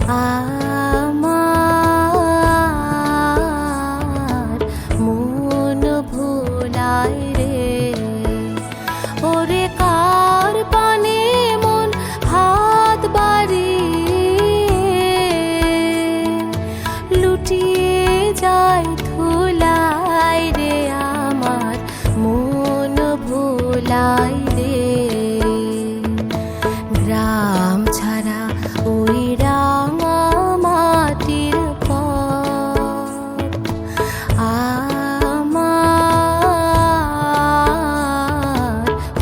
আমার মন ভোলায় রে। ওরে কার পানে মন হাত বাড়িয়ে লুটিয়ে যায় ধুলায় রে। আমার মন ভোলায় রে। গ্রাম ছাড়া ওই রাঙা মাটির পথ আমার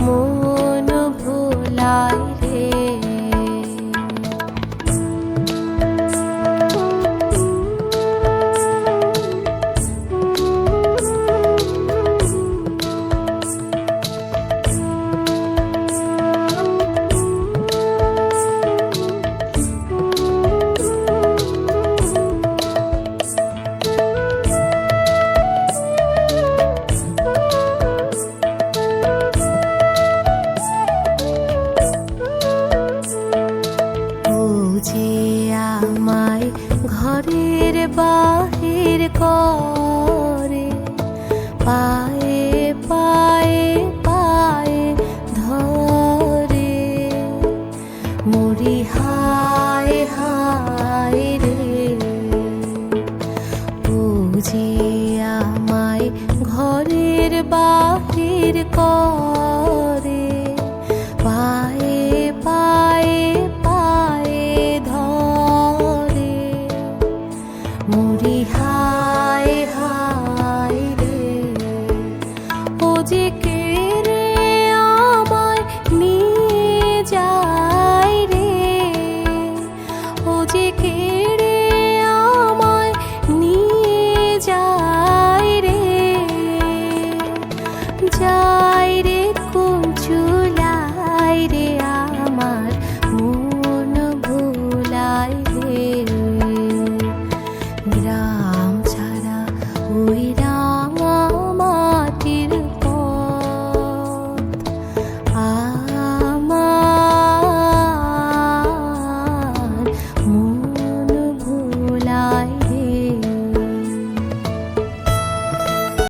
মন ভোলায় রে। যে আমায় ঘরের বাহির করে পায়ে পায়ে পায়ে ধরে মরি হায় হায় রে। ও যে আমায় ঘরের বাহির করে পায়ে পায়ে মরি হায় হায় রে। ও যে কেড়ে আমায় নিয়ে যায় রে। ও যে কেড়ে আমায় নিয়ে যায় রে। যায় রে কোন চুলায় রে। আমার মন ভোলায় রে। গ্রাম ছাড়া ওই